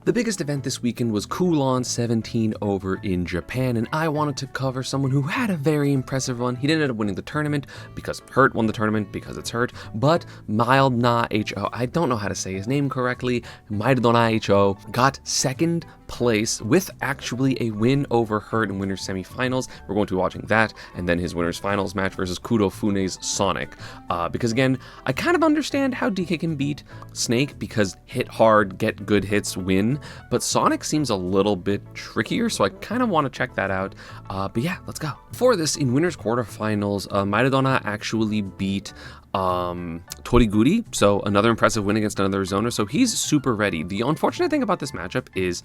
The biggest event this weekend was Kulon 17 over in Japan, and I wanted to cover someone who had a very impressive run. He didn't end up winning the tournament because Hurt won the tournament because it's Hurt, but NA H.O, I don't know how to say his name correctly, NA H.O got second place with actually a win over Hurt in winners semifinals. We're going to be watching that, and then his winners finals match versus Kurofune's Sonic. Because again, I kind of understand how DK can beat Snake because hit hard, get good hits, win, but Sonic seems a little bit trickier, so I kind of want to check that out. But yeah, let's go. For this, in winners quarterfinals, Maradona actually beat Toriguri, so another impressive win against another zoner, so he's super ready. The unfortunate thing about this matchup is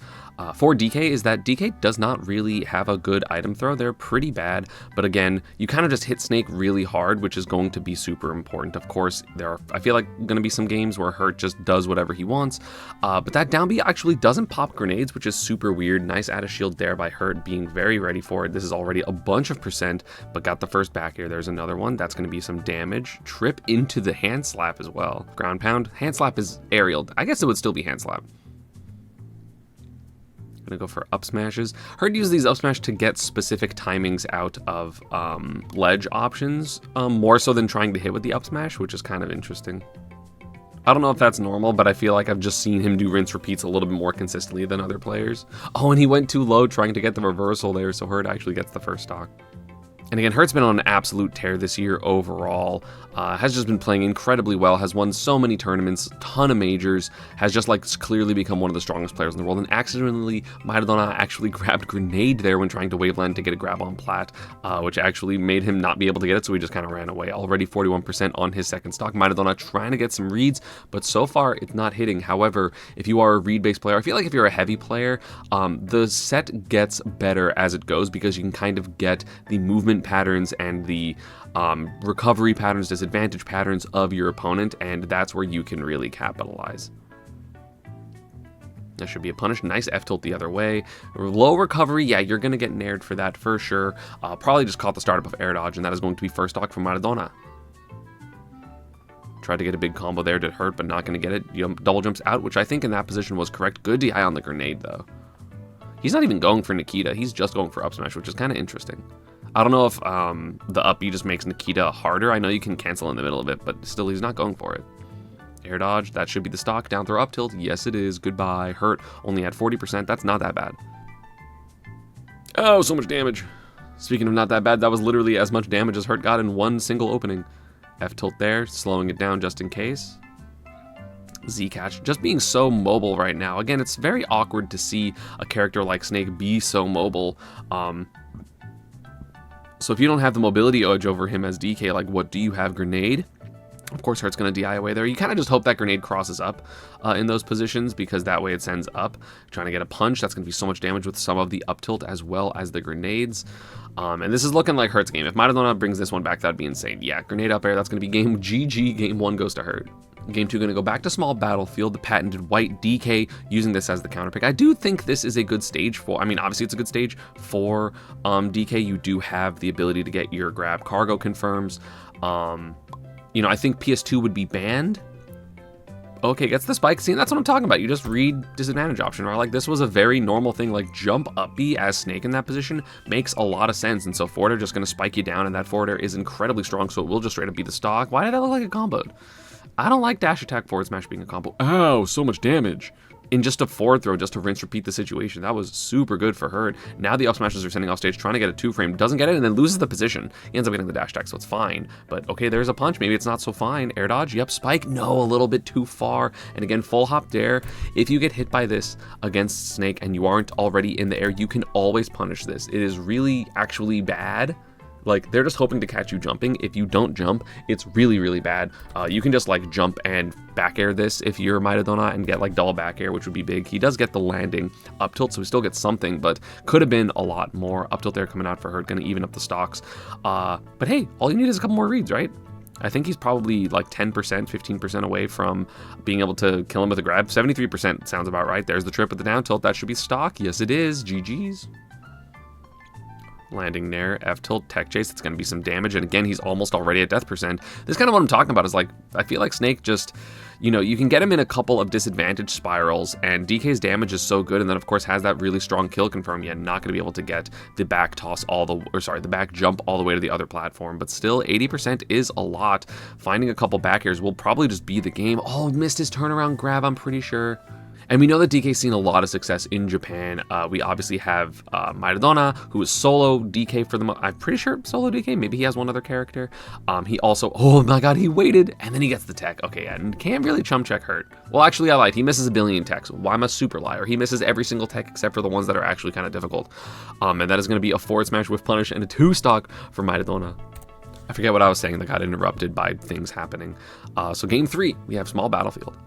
for DK is that DK does not really have a good item throw. They're pretty bad, but again, you kind of just hit Snake really hard, which is going to be super important. Of course, there are, I feel like, going to be some games where Hurt just does whatever he wants, but that down B actually doesn't pop grenades, which is super weird. Nice add a shield there by Hurt, being very ready for it. This is already a bunch of percent, but got the first back air. There's another one. That's going to be some damage. Trip into the hand slap as well. Ground pound. Hand slap is aerial. I guess it would still be hand slap. Gonna go for up smashes. Hurt uses these up smash to get specific timings out of ledge options, more so than trying to hit with the up smash, which is kind of interesting. I don't know if that's normal, but I feel like I've just seen him do rinse repeats a little bit more consistently than other players. Oh, and he went too low trying to get the reversal there, so Hurt actually gets the first stock. And again, Hurt's been on an absolute tear this year overall, has just been playing incredibly well, has won so many tournaments, ton of majors, has just like clearly become one of the strongest players in the world, and accidentally, Maradona actually grabbed Grenade there when trying to waveland to get a grab on Plat, which actually made him not be able to get it, so he just kind of ran away. Already 41% on his second stock. Maradona trying to get some reads, but so far it's not hitting. However, if you are a read-based player, I feel like if you're a heavy player, the set gets better as it goes because you can kind of get the movement patterns and the recovery patterns, disadvantage patterns of your opponent, and that's where you can really capitalize. That should be a punish. Nice F-tilt the other way. Low recovery, yeah, you're going to get nared for that for sure. Probably just caught the startup of air dodge, and that is going to be first stock from Maradona. Tried to get a big combo there, did Hurt, but not going to get it. Double jumps out, which I think in that position was correct. Good DI on the grenade, though. He's not even going for Nikita. He's just going for up smash, which is kind of interesting. I don't know if the up B just makes Nikita harder. I know you can cancel in the middle of it, but still he's not going for it. Air dodge, that should be the stock. Down throw up tilt, yes it is. Goodbye. Hurt only at 40%. That's not that bad. Oh, so much damage. Speaking of not that bad, that was literally as much damage as Hurt got in one single opening. F tilt there, slowing it down just in case. Z catch, just being so mobile right now. Again, it's very awkward to see a character like Snake be so mobile. So if you don't have the mobility edge over him as DK, like what do you have? Grenade? Of course, Hurt's going to DI away there. You kind of just hope that grenade crosses up in those positions because that way it sends up. Trying to get a punch, that's going to be so much damage with some of the up tilt as well as the grenades. And this is looking like Hurt's game. If Maradona brings this one back, that'd be insane. Yeah, grenade up air, that's going to be game GG. Game 1 goes to Hurt. Game 2 going to go back to small battlefield, the patented white DK using this as the counter pick. I do think this is a good stage for, I mean, obviously it's a good stage for DK. You do have the ability to get your grab cargo confirms. You know, I think PS2 would be banned. Okay, gets the spike. See, that's what I'm talking about. You just read disadvantage option, right? Like, this was a very normal thing. Like, jump up B as Snake in that position makes a lot of sense. And so forward air just going to spike you down, and that forward air is incredibly strong, so it will just straight up be the stock. Why did that look like a combo? I don't like dash attack forward smash being a combo. Oh, so much damage. In just a forward throw, just to rinse repeat the situation. That was super good for Hurt. Now the up smashes are sending off stage, trying to get a 2-frame. Doesn't get it, and then loses the position. He ends up getting the dash attack, so it's fine. But okay, there's a punch. Maybe it's not so fine. Air dodge, yep, spike. No, a little bit too far. And again, full hop dare. If you get hit by this against Snake and you aren't already in the air, you can always punish this. It is really actually bad. Like, they're just hoping to catch you jumping. If you don't jump, it's really, really bad. You can just, like, jump and back air this if you're Maradona and get, like, double back air, which would be big. He does get the landing up tilt, so he still gets something, but could have been a lot more. Up tilt there coming out for Hurt, going to even up the stocks. But hey, all you need is a couple more reads, right? I think he's probably, like, 10%, 15% away from being able to kill him with a grab. 73% sounds about right. There's the trip with the down tilt. That should be stock. Yes, it is. GG's. Landing Nair, F-tilt, tech chase, it's going to be some damage, and again, he's almost already at death percent. This is kind of what I'm talking about, is like, I feel like Snake just, you know, you can get him in a couple of disadvantage spirals, and DK's damage is so good, and then of course has that really strong kill confirm, yet not going to be able to get the back toss the back jump all the way to the other platform, but still, 80% is a lot. Finding a couple back airs will probably just be the game. Oh, missed his turnaround grab, I'm pretty sure. And we know that DK's seen a lot of success in Japan. We obviously have Maradona, who is solo DK for the I'm pretty sure solo DK. Maybe he has one other character. He also, oh my god, he waited, and then he gets the tech. Okay, yeah, and can't really chump check Hurt. Well, actually, I lied. He misses a billion techs. Why am I a super liar? He misses every single tech except for the ones that are actually kind of difficult. And that is going to be a forward smash with punish and a 2-stock for Maradona. I forget what I was saying that got interrupted by things happening. So game 3, we have small battlefield.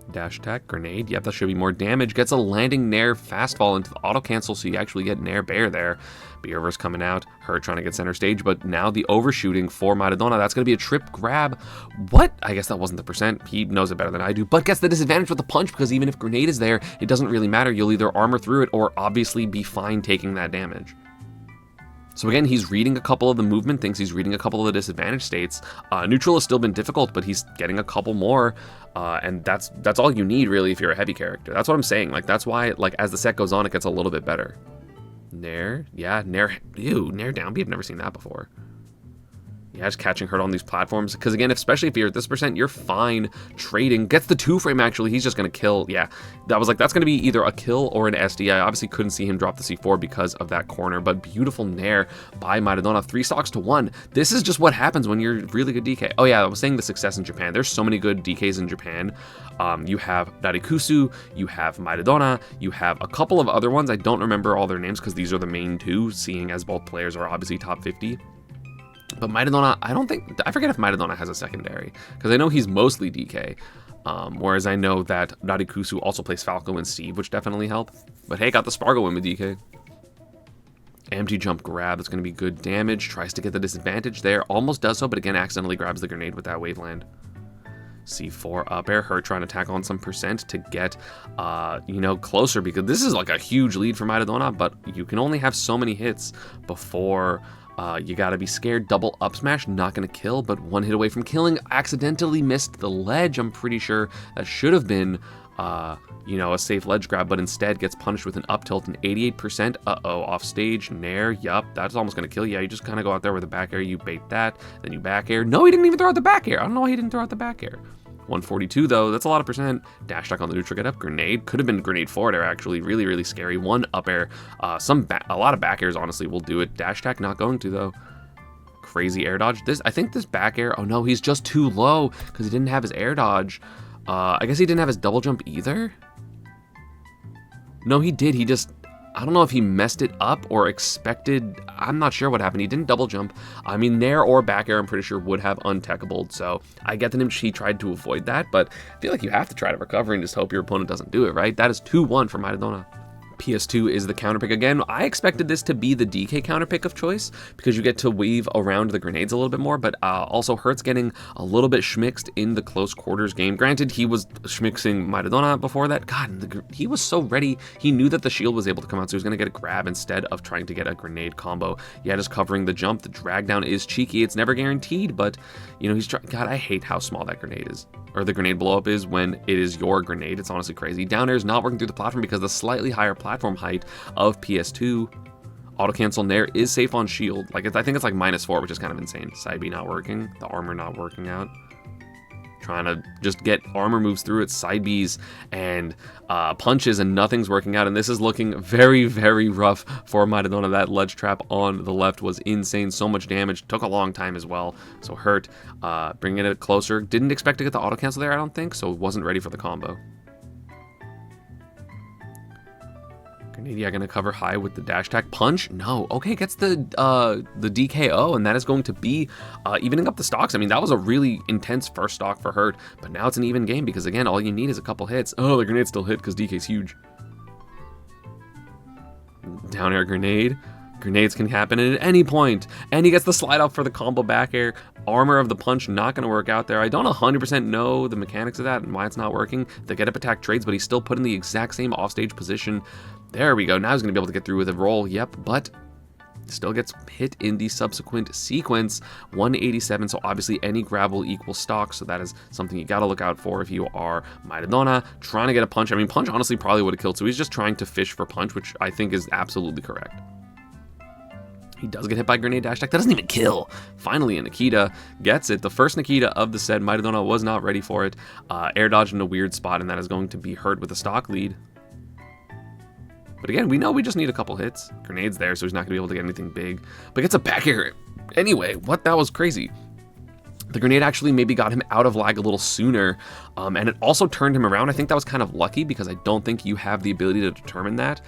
Dash attack, grenade, yep, that should be more damage. Gets a landing Nair fast fall into the auto cancel, so you actually get Nair Bear there. Beerverse coming out, Hurt trying to get center stage, but now the overshooting for Maradona, that's going to be a trip grab. What? I guess that wasn't the percent. He knows it better than I do, but gets the disadvantage with the punch, because even if grenade is there, it doesn't really matter. You'll either armor through it or obviously be fine taking that damage. So again, he's reading a couple of the movement, thinks he's reading a couple of the disadvantage states. Neutral has still been difficult, but he's getting a couple more, and that's all you need, really, if you're a heavy character. That's what I'm saying. Like, that's why, like, as the set goes on, it gets a little bit better. Nair? Yeah, Nair. Ew, Nair down B, I've never seen that before. Yeah, just catching Hurt on these platforms. Because again, especially if you're at this percent, you're fine trading. Gets the 2-frame, actually. He's just going to kill. Yeah, that was like, that's going to be either a kill or an SD. I obviously couldn't see him drop the C4 because of that corner. But beautiful Nair by Maradona. 3 stocks to 1. This is just what happens when you're really good DK. Oh yeah, I was saying the success in Japan. There's so many good DKs in Japan. You have Darikusu, you have Maradona, you have a couple of other ones. I don't remember all their names because these are the main 2, seeing as both players are obviously top 50. But Maradona, I forget if Maradona has a secondary, because I know he's mostly DK, whereas I know that Darikusu also plays Falco and Steve, which definitely help. But hey, got the Spargo win with DK. Empty jump grab, it's going to be good damage, tries to get the disadvantage there, almost does so, but again accidentally grabs the grenade with that waveland. C4 up air, Hurt trying to tackle on some percent to get, you know, closer, because this is like a huge lead for Maradona, but you can only have so many hits before you gotta be scared. Double up smash, not gonna kill, but 1 hit away from killing. Accidentally missed the ledge. I'm pretty sure that should have been, you know, a safe ledge grab, but instead gets punished with an up tilt and 88%. Uh-oh, off stage, Nair, yup, that's almost gonna kill you. Yeah, you just kind of go out there with a back air, you bait that, then you back air. No, he didn't even throw out the back air. I don't know why he didn't throw out the back air. 142 though, that's a lot of percent. Dash attack on the neutral get up, grenade, could have been grenade forward air actually, really, really scary. 1 up air, a lot of back airs honestly will do it. Dash attack not going to though. Crazy air dodge. I think this back air, oh no, he's just too low because he didn't have his air dodge. I guess he didn't have his double jump either. No, he did, he just, I don't know if he messed it up or expected, I'm not sure what happened. He didn't double jump. I mean, Nair or back air, I'm pretty sure would have untechable, so I get that he tried to avoid that, but I feel like you have to try to recover and just hope your opponent doesn't do it, right? That is 2-1 for Maradona. PS2 is the counter pick again. I expected this to be the DK counter pick of choice because you get to weave around the grenades a little bit more, but also Hurt's getting a little bit schmixed in the close quarters game. Granted, he was schmixing Maradona before that. God, he was so ready. He knew that the shield was able to come out, so he was going to get a grab instead of trying to get a grenade combo. Yeah, just covering the jump. The drag down is cheeky. It's never guaranteed, but, you know, he's trying. God, I hate how small that grenade is, or the grenade blow up is when it is your grenade. It's honestly crazy. Down air is not working through the platform because the slightly higher platform height of PS2. Auto cancel Nair is safe on shield. Like, I think it's like -4, which is kind of insane. Side B not working, the armor not working out. Trying to just get armor moves through it, side Bs and punches, and nothing's working out. And this is looking very, very rough for Maradona. That ledge trap on the left was insane. So much damage. Took a long time as well. So Hurt bringing it closer. Didn't expect to get the auto cancel there, I don't think. So wasn't ready for the combo. Grenade gonna cover high with the dash attack. Punch? No. Okay, gets the DKO, and that is going to be evening up the stocks. I mean, that was a really intense first stock for Hurt, but now it's an even game because, again, all you need is a couple hits. Oh, the grenade still hit because DK's huge. Down air grenade. Grenades can happen at any point, and he gets the slide up for the combo back air. Armor of the punch not going to work out there. I don't 100% know the mechanics of that and why it's not working. The get up attack trades, but he's still put in the exact same offstage position. There we go. Now he's going to be able to get through with a roll. Yep, but still gets hit in the subsequent sequence. 187, so obviously any grab will equal stock, so that is something you got to look out for if you are Maradona trying to get a punch. I mean, punch honestly probably would have killed, so he's just trying to fish for punch, which I think is absolutely correct. He does get hit by grenade dash attack. That doesn't even kill. Finally, Nikita gets it. The first Nikita of the set. Maradona was not ready for it. Air dodge in a weird spot, and that is going to be hurt with a stock lead. But again, we know we just need a couple hits. Grenade's there, so he's not going to be able to get anything big. But gets a back air anyway. What? That was crazy. The grenade actually maybe got him out of lag a little sooner, and it also turned him around. I think that was kind of lucky because I don't think you have the ability to determine that.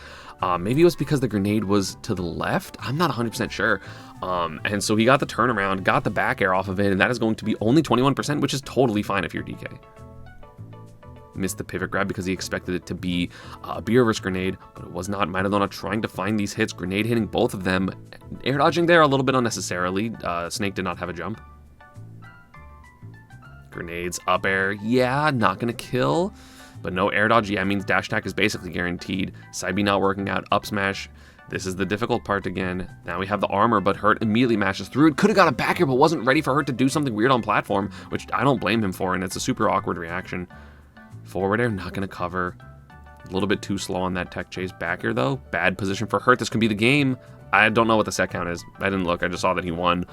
Maybe it was because the grenade was to the left. I'm not 100% sure. And so he got the turnaround, got the back air off of it, and that is going to be only 21%, which is totally fine if you're DK. Missed the pivot grab because he expected it to be a B reverse grenade, but it was not. Maradona trying to find these hits, grenade hitting both of them. Air dodging there a little bit unnecessarily. Snake did not have a jump. Grenades, up air, yeah, not gonna kill. But no air dodge, yeah, means dash attack is basically guaranteed. Side B not working out, up smash. This is the difficult part again. Now we have the armor, but Hurt immediately mashes through it. Could have got a back air, but wasn't ready for Hurt to do something weird on platform, which I don't blame him for, and it's a super awkward reaction. Forward air, not gonna cover. A little bit too slow on that tech chase. Back air though, bad position for Hurt. This could be the game. I don't know what the set count is. I didn't look, I just saw that he won.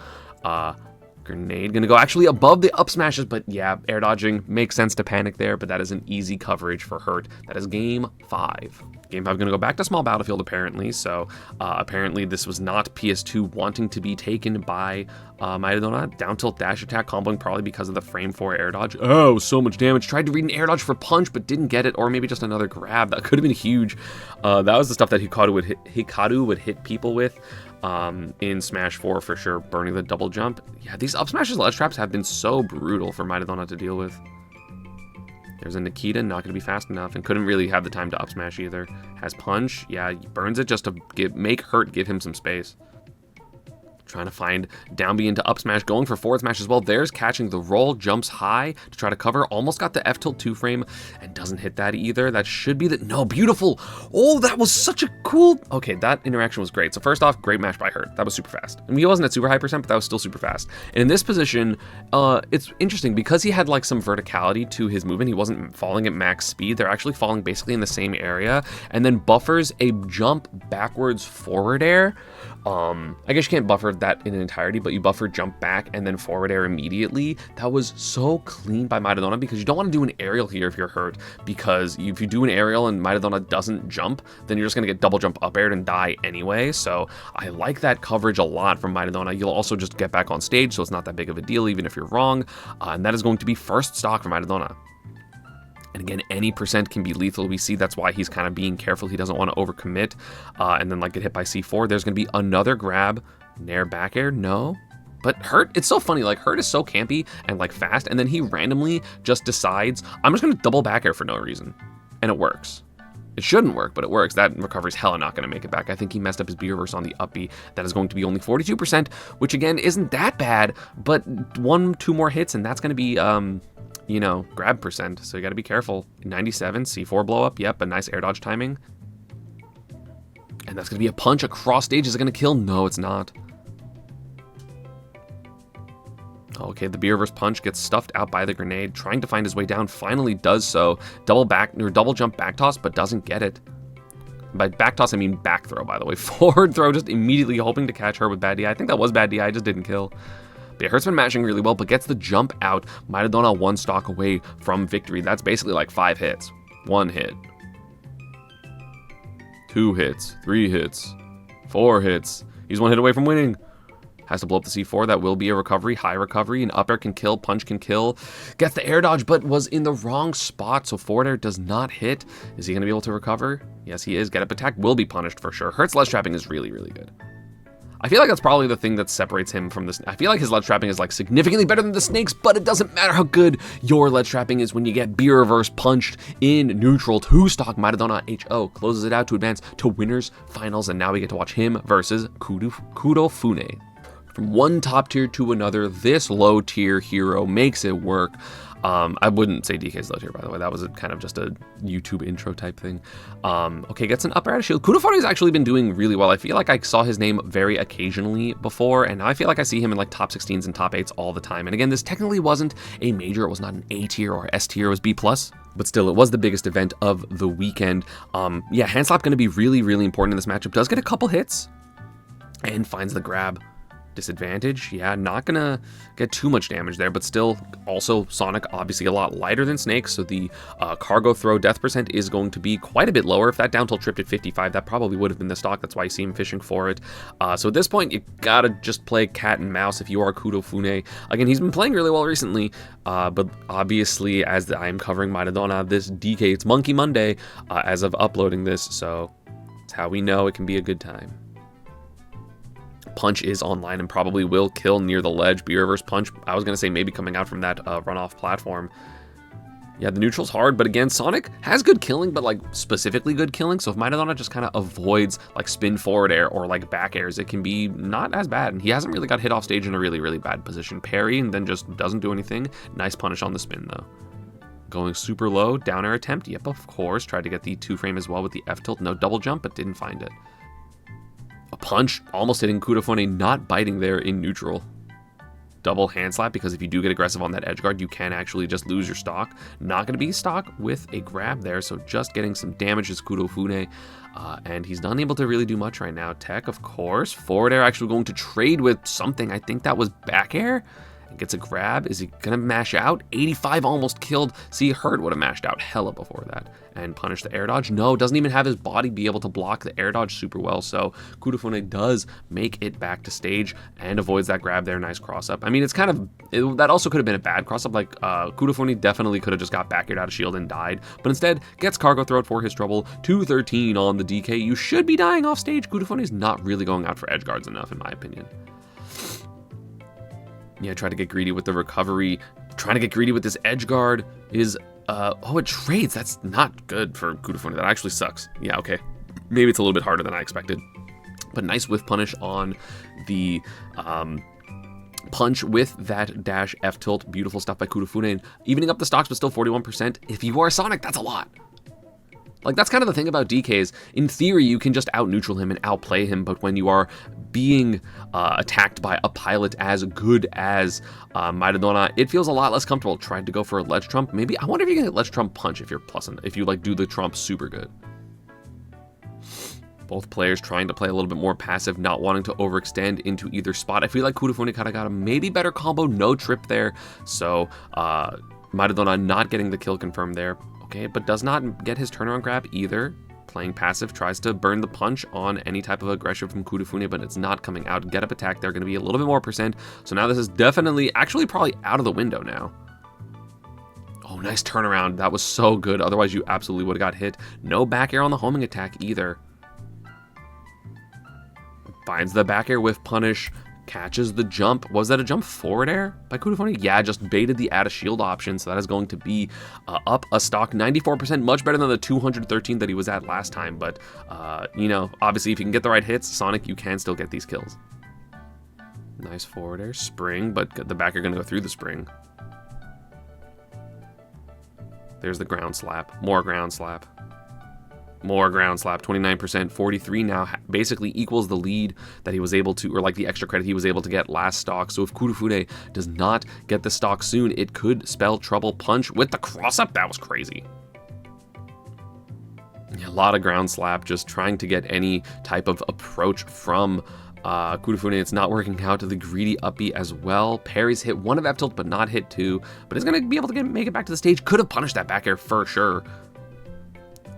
Grenade gonna go actually above the up smashes, but yeah, air dodging makes sense to panic there, but that is an easy coverage for Hurt. That is game 5. Game 5 gonna go back to small battlefield apparently, so apparently this was not PS2 wanting to be taken by Maradona. Down tilt dash attack comboing probably because of the frame 4 air dodge. Oh, so much damage. Tried to read an air dodge for punch, but didn't get it, or maybe just another grab. That could have been huge. That was the stuff that Hikaru would hit people with. In Smash 4 for sure, burning the double jump. Yeah, these up smashes ledge traps have been so brutal for Maradona to deal with. There's a Nikita, not going to be fast enough, and couldn't really have the time to up smash either. Has punch, yeah, he burns it just to make Hurt give him some space. Trying to find down B into up smash, going for forward smash as well. There's catching the roll, jumps high to try to cover. Almost got the F tilt 2 frame and doesn't hit that either. That should be the, no, beautiful. Oh, that was such a cool, okay, that interaction was great. So first off, great match by Hurt. That was super fast. I mean, he wasn't at super high percent, but that was still super fast. And in this position, it's interesting because he had like some verticality to his movement. He wasn't falling at max speed. They're actually falling basically in the same area, and then buffers a jump backwards forward air. I guess you can't buffer that in entirety, but you buffer jump back and then forward air immediately. That was so clean by Maradona because you don't want to do an aerial here if you're Hurt, because if you do an aerial and Maradona doesn't jump, then you're just going to get double jump up aired and die anyway. So I like that coverage a lot from Maradona. You'll also just get back on stage, so it's not that big of a deal even if you're wrong. And that is going to be first stock for Maradona. And again, any percent can be lethal. We see that's why he's kind of being careful. He doesn't want to overcommit and then like get hit by C4. There's going to be another grab. Nair back air, no. But Hurt, it's so funny. Like Hurt is so campy and like fast. And then he randomly just decides, I'm just going to double back air for no reason. And it works. It shouldn't work, but it works. That recovery's hella not going to make it back. I think he messed up his B reverse on the up B. That is going to be only 42%, which again isn't that bad. But 1-2 more hits and that's going to be... you know, grab percent, so you got to be careful. 97, C4 blow up, yep, a nice air dodge timing. And that's going to be a punch across stage. Is it going to kill? No, it's not. Okay, the B reverse punch gets stuffed out by the grenade, trying to find his way down, finally does so. Double jump back toss, but doesn't get it. By back toss, I mean back throw, by the way. Forward throw, just immediately hoping to catch her with bad DI. I think that was bad DI, just didn't kill. But yeah, Hurt's been matching really well, but gets the jump out. Maradona 1 stock away from victory. That's basically like 5 hits. 1 hit. 2 hits. 3 hits. 4 hits. He's 1 hit away from winning. Has to blow up the C4. That will be a recovery. High recovery. An up air can kill. Punch can kill. Gets the air dodge, but was in the wrong spot, so forward air does not hit. Is he going to be able to recover? Yes, he is. Get up attack will be punished for sure. Hurt's ledge trapping is really, really good. I feel like that's probably the thing that separates him from this. I feel like his ledge trapping is like significantly better than the snakes, but it doesn't matter how good your ledge trapping is when you get B reverse punched in neutral. 2-stock NA H.O closes it out to advance to winners finals, and now we get to watch him versus Kudofune. From one top tier to another, this low tier hero makes it work. I wouldn't say DK's low tier, by the way. That was kind of just a YouTube intro type thing. Okay, gets an upper out of shield. Kudofune has actually been doing really well. I feel like I saw his name very occasionally before, and now I feel like I see him in like top 16s and top 8s all the time. And again, this technically wasn't a major. It was not an A tier or S tier. It was B+. But still, it was the biggest event of the weekend. Yeah, hand slap going to be really, really important in this matchup. Does get a couple hits and finds the grab. Disadvantage, yeah, not gonna get too much damage there, but still, also Sonic obviously a lot lighter than Snake, so the cargo throw death percent is going to be quite a bit lower. If that down tilt tripped at 55, that probably would have been the stock. That's why you see him fishing for it. So at this point, you gotta just play cat and mouse if you are Kudofune. Again, he's been playing really well recently, but obviously, as I'm covering Maradona this DK, it's Monkey Monday as of uploading this, so it's how we know it can be a good time. Punch is online and probably will kill near the ledge. B reverse punch, I was going to say maybe coming out from that runoff platform. Yeah, the neutral's hard, but again, Sonic has good killing, but like specifically good killing. So if Maradona just kind of avoids like spin forward air or like back airs, it can be not as bad. And he hasn't really got hit off stage in a really, really bad position. Parry and then just doesn't do anything. Nice punish on the spin though. Going super low, down air attempt. Yep, of course. Tried to get the 2-frame as well with the F tilt. No double jump, but didn't find it. A punch, almost hitting Kudofune, not biting there in neutral. Double hand slap, because if you do get aggressive on that edge guard, you can actually just lose your stock. Not going to be stock with a grab there, so just getting some damage is Kudofune, and he's not able to really do much right now. Tech, of course. Forward air actually going to trade with something. I think that was back air. Gets a grab. Is he gonna mash out? 85 almost killed. See, Hurt would have mashed out hella before that and punished the air dodge. No, doesn't even have his body be able to block the air dodge super well. So Kudofune does make it back to stage and avoids that grab there. Nice cross up. I mean, it's kind of that also could have been a bad cross up. Like Kudofune definitely could have just got back aired out of shield and died, but instead gets cargo throat for his trouble. 213 on the DK. You should be dying off stage. Kudofune is not really going out for edge guards enough, in my opinion. Yeah, try to get greedy with the recovery. Trying to get greedy with this edge guard is, oh, it trades. That's not good for Kudofune. That actually sucks. Yeah, okay. Maybe it's a little bit harder than I expected. But nice whiff punish on the punch with that dash F tilt. Beautiful stuff by Kudofune. Evening up the stocks, but still 41%. If you are Sonic, that's a lot. Like, that's kind of the thing about DKs. In theory, you can just out-neutral him and outplay him, but when you are being attacked by a pilot as good as Maradona, it feels a lot less comfortable. Tried to go for a ledge trump. Maybe, I wonder if you can get ledge trump punch if you're if you, like, do the trump super good. Both players trying to play a little bit more passive, not wanting to overextend into either spot. I feel like Kudofune kind of got a maybe better combo, no trip there, so Maradona not getting the kill confirmed there. Okay, but does not get his turnaround grab either. Playing passive, tries to burn the punch on any type of aggression from Kudofune, but it's not coming out. Get up attack, they're going to be a little bit more percent. So now this is definitely, actually probably out of the window now. Oh, nice turnaround. That was so good. Otherwise, you absolutely would have got hit. No back air on the homing attack either. Finds the back air with punish. Catches the jump. Was that a jump forward air by Kudofune? Yeah, just baited the add a shield option, so that is going to be up a stock 94%, much better than the 213 that he was at last time. But, you know, obviously if you can get the right hits, Sonic, you can still get these kills. Nice forward air. Spring, but the back air going to go through the spring. There's the ground slap. More ground slap. More ground slap, 29%, 43 now basically equals the lead that he was able to, or like the extra credit he was able to get last stock. So if Kudofune does not get the stock soon, it could spell trouble. Punch with the cross up, that was crazy. Yeah, a lot of ground slap, just trying to get any type of approach from Kudofune. It's not working out. To the greedy uppy as well. Parry's hit one of F tilt, but not hit two, but he's going to be able to make it back to the stage. Could have punished that back air for sure.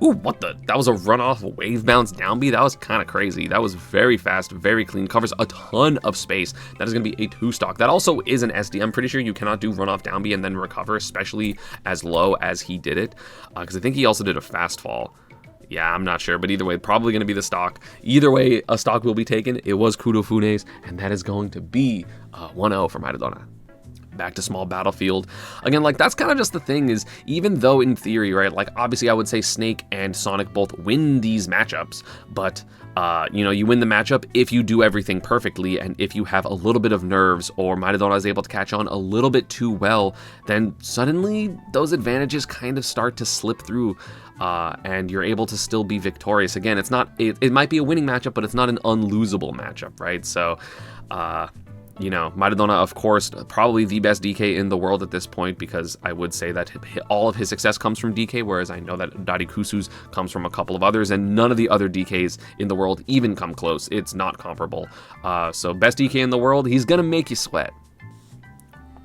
Ooh, what the? That was a runoff wave bounce down B. That was kind of crazy. That was very fast, very clean. Covers a ton of space. That is going to be a 2-stock. That also is an SD. I'm pretty sure you cannot do runoff down B and then recover, especially as low as he did it. Because I think he also did a fast fall. Yeah, I'm not sure, but either way, probably going to be the stock. Either way, a stock will be taken. It was Kudofune's, and that is going to be 1-0 for Maradona. Back to small battlefield. Again, like, that's kind of just the thing is, even though in theory, right, like, obviously I would say Snake and Sonic both win these matchups, but, you know, you win the matchup if you do everything perfectly, and if you have a little bit of nerves, or Maradona is able to catch on a little bit too well, then suddenly those advantages kind of start to slip through, and you're able to still be victorious. Again, it's not, it might be a winning matchup, but it's not an unlosable matchup, right? So, you know, Maradona, of course, probably the best DK in the world at this point, because I would say that all of his success comes from DK, whereas I know that Darikusu's comes from a couple of others, and none of the other DKs in the world even come close. It's not comparable. So best DK in the world, he's gonna make you sweat.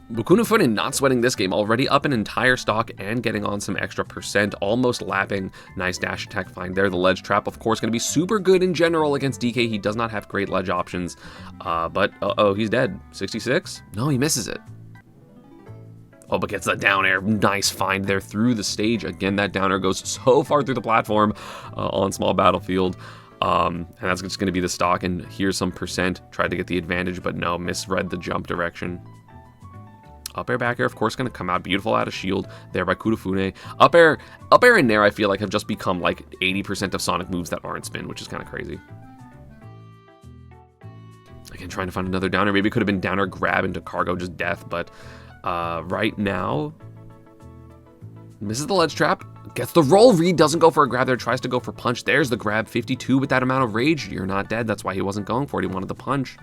But Kunafune not sweating this game, already up an entire stock and getting on some extra percent, almost lapping. Nice dash attack find there. The ledge trap, of course, going to be super good in general against DK. He does not have great ledge options, but uh-oh, he's dead. 66? No, he misses it. Oh, but gets that down air. Nice find there through the stage. Again, that down air goes so far through the platform on small battlefield. And that's just going to be the stock, and here's some percent. Tried to get the advantage, but no, misread the jump direction. Up air, back air, of course, going to come out beautiful out of shield there by Kudafune. Up air and nair, I feel like, have just become like 80% of Sonic moves that aren't spin, which is kind of crazy. Again, trying to find another downer. Maybe it could have been downer grab into cargo, just death, but right now, misses the ledge trap, gets the roll read, doesn't go for a grab there, tries to go for punch. There's the grab, 52 with that amount of rage. You're not dead. That's why he wasn't going for it. He wanted the punch.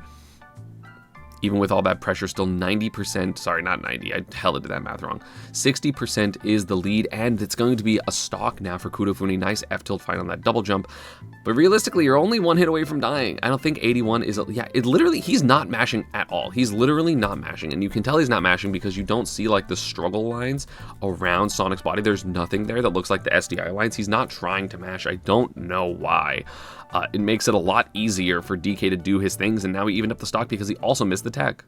Even with all that pressure, still 90%, sorry, not 90, I hella did that math wrong. 60% is the lead, and it's going to be a stock now for Kudafune. Nice F-tilt fight on that double jump. But realistically, you're only one hit away from dying. I don't think 81 is, yeah, it literally, he's not mashing at all. He's literally not mashing, and you can tell he's not mashing because you don't see, like, the struggle lines around Sonic's body. There's nothing there that looks like the SDI lines. He's not trying to mash. I don't know why. It makes it a lot easier for DK to do his things, and now he evened up the stock because he also missed the tech.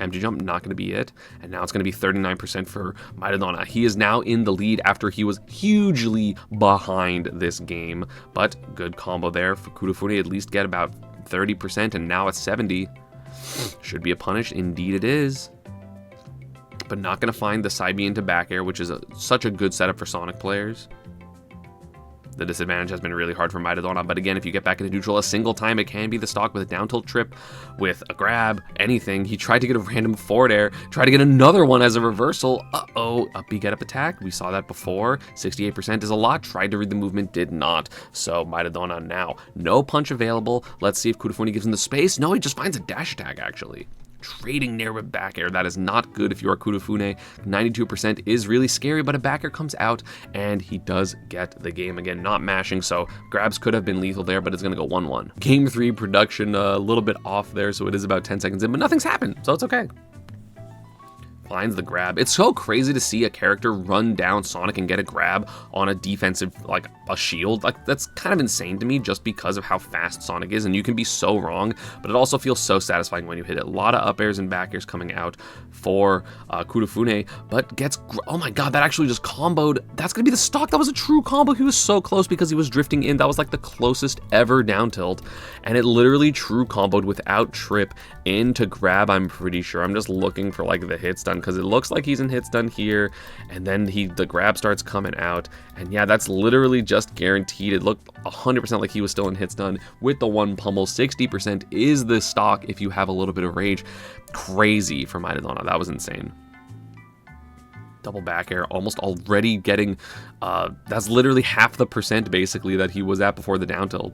Empty jump, not going to be it, and now it's going to be 39% for Maradona. He is now in the lead after he was hugely behind this game, but good combo there for Kudafune, at least get about 30%, and now it's 70. Should be a punish, indeed it is. But not going to find the side B into back air, which is such a good setup for Sonic players. The disadvantage has been really hard for Maradona, but again, if you get back into neutral a single time, it can be the stock with a down tilt trip, with a grab, anything. He tried to get a random forward air, tried to get another one as a reversal. Uh-oh, up B get up attack. We saw that before. 68% is a lot. Tried to read the movement, did not. So Maradona now, no punch available. Let's see if Kudafune gives him the space. No, he just finds a dash attack, actually. Trading nair with back air. That is not good if you are Kudafune. 92% is really scary, but a back air comes out, and he does get the game. Again, not mashing, so grabs could have been lethal there, but it's going to go 1-1. Game 3 production, a little bit off there, so it is about 10 seconds in, but nothing's happened, so it's okay. Finds the grab. It's so crazy to see a character run down Sonic and get a grab on a defensive, like a shield. Like, that's kind of insane to me just because of how fast Sonic is, and you can be so wrong, but it also feels so satisfying when you hit it. A lot of up airs and back airs coming out for Kudafune, but gets, oh my god, that actually just comboed. That's gonna be the stock. That was a true combo. He was so close because he was drifting in. That was like the closest ever down tilt, and it literally true comboed without trip into grab, I'm pretty sure. I'm just looking for like the hits done, because it looks like he's in hits done here, and then the grab starts coming out, and yeah, that's literally just guaranteed. It looked 100% like he was still in hits done with the one pummel. 60% is the stock if you have a little bit of rage. Crazy for Maradona. That was insane. Double back air, almost already getting, that's literally half the percent basically that he was at before the down tilt.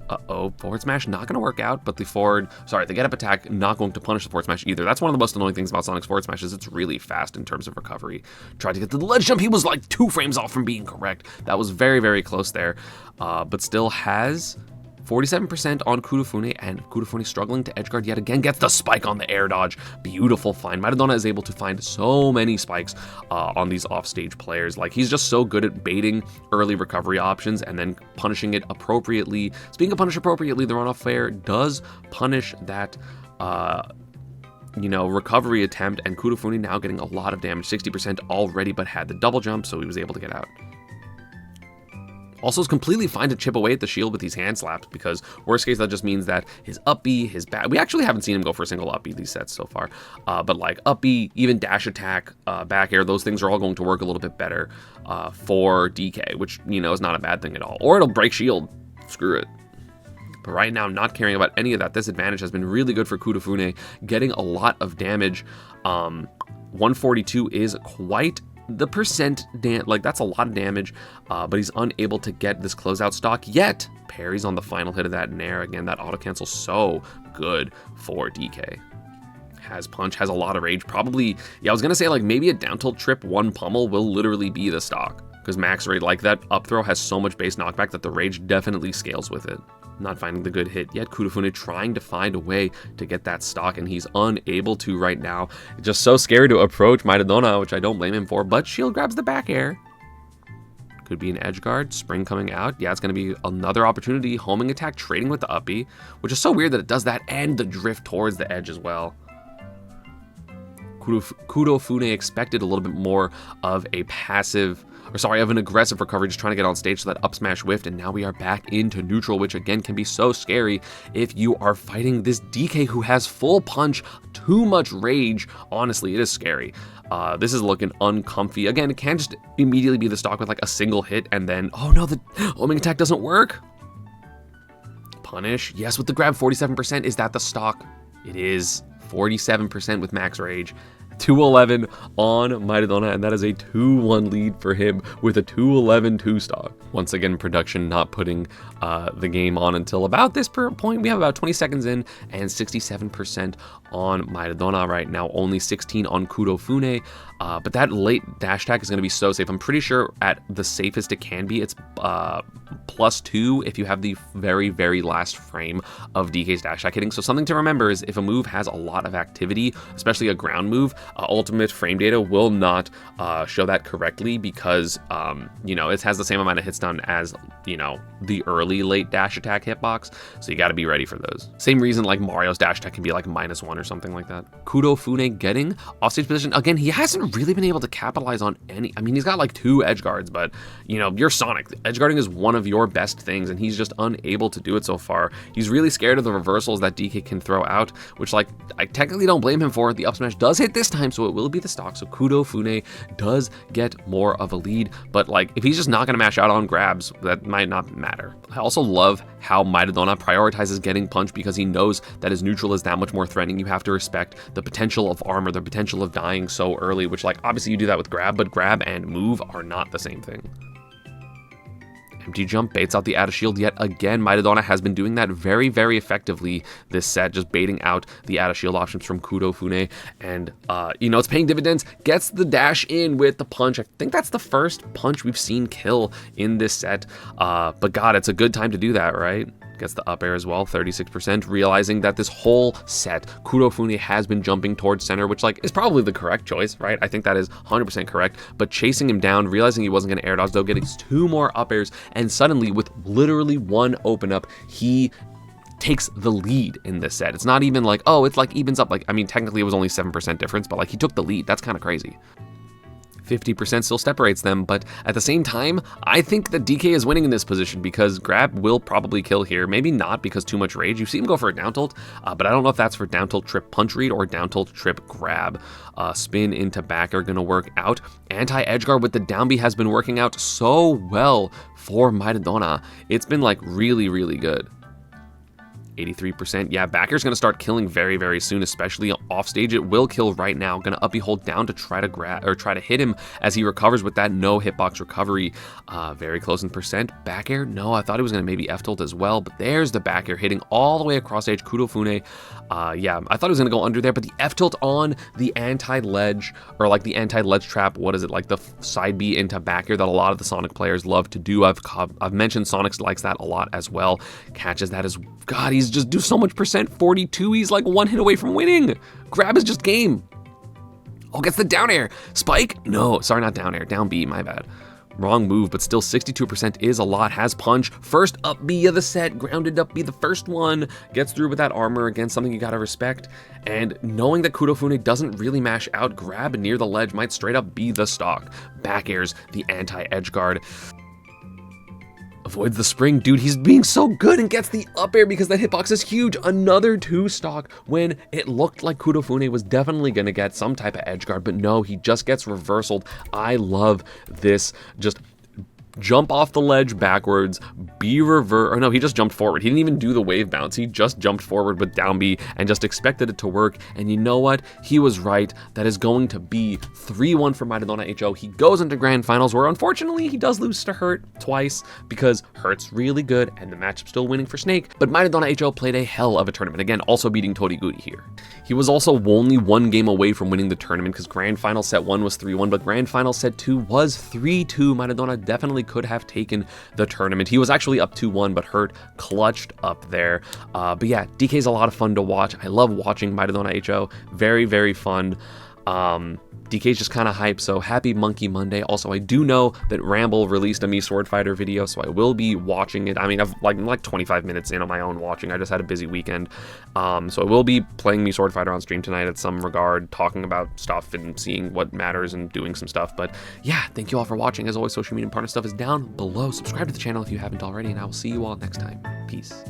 Uh-oh, forward smash not going to work out, but the get up attack not going to punish the forward smash either. That's one of the most annoying things about Sonic's forward smash is it's really fast in terms of recovery. Tried to get to the ledge jump, he was like 2 frames off from being correct. That was very, very close there, but still has 47% on Kudafune, and Kudafune struggling to edgeguard yet again, gets the spike on the air dodge. Beautiful find. Maradona is able to find so many spikes on these offstage players. Like, he's just so good at baiting early recovery options and then punishing it appropriately. Speaking of punish appropriately, the runoff fair does punish that recovery attempt, and Kudafune now getting a lot of damage, 60% already, but had the double jump, so he was able to get out. Also, is completely fine to chip away at the shield with these hand slaps, because worst case, that just means that his up B, his back, we actually haven't seen him go for a single up B these sets so far, but like up B, even dash attack, back air, those things are all going to work a little bit better for DK, which, you know, is not a bad thing at all. Or it'll break shield, screw it. But right now, not caring about any of that. This advantage has been really good for Kudofune, getting a lot of damage. 142 is quite the percent, like that's a lot of damage, but he's unable to get this closeout stock yet. Parries on the final hit of that Nair. Again, that auto cancel so good for DK. Has punch, has a lot of rage. Probably, yeah, I was gonna say like maybe a down tilt trip 1 pummel will literally be the stock, because max rage, like that up throw has so much base knockback that the rage definitely scales with it. Not finding the good hit yet. Kudofune trying to find a way to get that stock, and he's unable to right now. Just so scared to approach Maidona, which I don't blame him for, but shield grabs the back air. Could be an edge guard, spring coming out. Yeah, it's going to be another opportunity. Homing attack, trading with the up B, which is so weird that it does that, and the drift towards the edge as well. Kudofune expected a little bit more of a passive, or sorry, of an aggressive recovery, just trying to get on stage so that up smash whiffed, and now we are back into neutral, which again can be so scary if you are fighting this DK who has full punch, too much rage. Honestly, it is scary. This is looking uncomfy. Again, it can just immediately be the stock with like a single hit, and then, oh no, the homing attack doesn't work. Punish, yes, with the grab, 47%. Is that the stock? It is 47% with max rage. 211 on Maidona, and that is a 2-1 lead for him with a 211 2-stock. Once again, production not putting the game on until about this point. We have about 20 seconds in, and 67% on Maidona right now, only 16 on Kudofune. But that late dash attack is going to be so safe. I'm pretty sure at the safest it can be, it's +2 if you have the very, very last frame of DK's dash attack hitting. So something to remember is if a move has a lot of activity, especially a ground move, ultimate frame data will not show that correctly, because you know, it has the same amount of hits done as, you know, the early late dash attack hitbox. So you got to be ready for those. Same reason like Mario's dash attack can be like -1 or something like that. Kudofune getting offstage position. Again, he hasn't really been able to capitalize on any. I mean, he's got like 2 edge guards, but you know, you're Sonic. Edge guarding is one of your best things, and he's just unable to do it so far. He's really scared of the reversals that DK can throw out, which like I technically don't blame him for. The up smash does hit this time, so it will be the stock. So Kudofune does get more of a lead, but like if he's just not gonna mash out on grabs, that might not matter. I also love how Maidona prioritizes getting punch, because he knows that his neutral is that much more threatening. You have to respect the potential of armor, the potential of dying so early, which like obviously you do that with grab, but grab and move are not the same thing. Empty jump baits out the out of shield yet again. Maidona has been doing that very, very effectively this set, just baiting out the out of shield options from Kudofune, and you know, it's paying dividends. Gets the dash in with the punch. I think that's the first punch we've seen kill in this set, but God, it's a good time to do that, right? Gets the up air as well, 36%, realizing that this whole set, Kudofune has been jumping towards center, which like is probably the correct choice, right? I think that is 100% correct, but chasing him down, realizing he wasn't going to air dodge, though, getting 2 more up airs, and suddenly with literally 1 open up, he takes the lead in this set. It's not even like, oh, it's like evens up. Like, I mean, technically it was only 7% difference, but like he took the lead. That's kind of crazy. 50% still separates them, but at the same time, I think that DK is winning in this position, because grab will probably kill here. Maybe not, because too much rage. You see him go for a down tilt, but I don't know if that's for down tilt trip punch read or down tilt trip grab. Spin into back are going to work out. Anti-edge guard with the down B has been working out so well for Maidona. It's been like really, really good. 83%. Yeah, backer's going to start killing very, very soon, especially off stage. It will kill right now. Going to up B hold down to try to grab or try to hit him as he recovers with that no hitbox recovery. Very close in percent. Back air? No, I thought he was going to maybe F tilt as well, but there's the back air hitting all the way across stage. Kudofune. Yeah, I thought he was going to go under there, but the F tilt on the anti-ledge, or like the anti-ledge trap, what is it, like the side B into back air that a lot of the Sonic players love to do. I've mentioned Sonic likes that a lot as well. Catches that as, God, he's just do so much percent. 42, he's like 1 hit away from winning. Grab is just game. Oh, gets the down air. Spike? No, sorry, not down air. Down B, my bad. Wrong move, but still 62% is a lot. Has punch. First up B of the set. Grounded up B, the first one. Gets through with that armor. Again, something you gotta respect. And knowing that Kudofune doesn't really mash out, grab near the ledge might straight up be the stock. Back airs the anti-edge guard. avoids the spring. Dude, he's being so good and gets the up air because that hitbox is huge. Another 2-stock when it looked like Kudofune was definitely going to get some type of edge guard, but no, he just gets reversaled. I love this. Just jump off the ledge backwards, or no, he just jumped forward. He didn't even do the wave bounce. He just jumped forward with down B and just expected it to work. And you know what? He was right. That is going to be 3-1 for NA H.O. He goes into grand finals where unfortunately he does lose to Hurt twice because Hurt's really good and the matchup's still winning for Snake. But NA H.O. played a hell of a tournament. Again, also beating Toriguri here. He was also only 1 game away from winning the tournament because grand final set 1 was 3-1, but grand final set 2 was 3-2. Maradona definitely could have taken the tournament. He was actually up 2-1, but Hurt clutched up there. But yeah, DK's a lot of fun to watch. I love watching NA H.O. Very, very fun. DK's just kind of hype, so happy Monkey Monday. Also, I do know that Ramble released a Me Sword Fighter video, so I will be watching it. I mean, I'm like 25 minutes in on my own watching. I just had a busy weekend. So I will be playing Me Sword Fighter on stream tonight at some regard, talking about stuff and seeing what matters and doing some stuff. But yeah, thank you all for watching. As always, social media and partner stuff is down below. Subscribe to the channel if you haven't already, and I will see you all next time. Peace.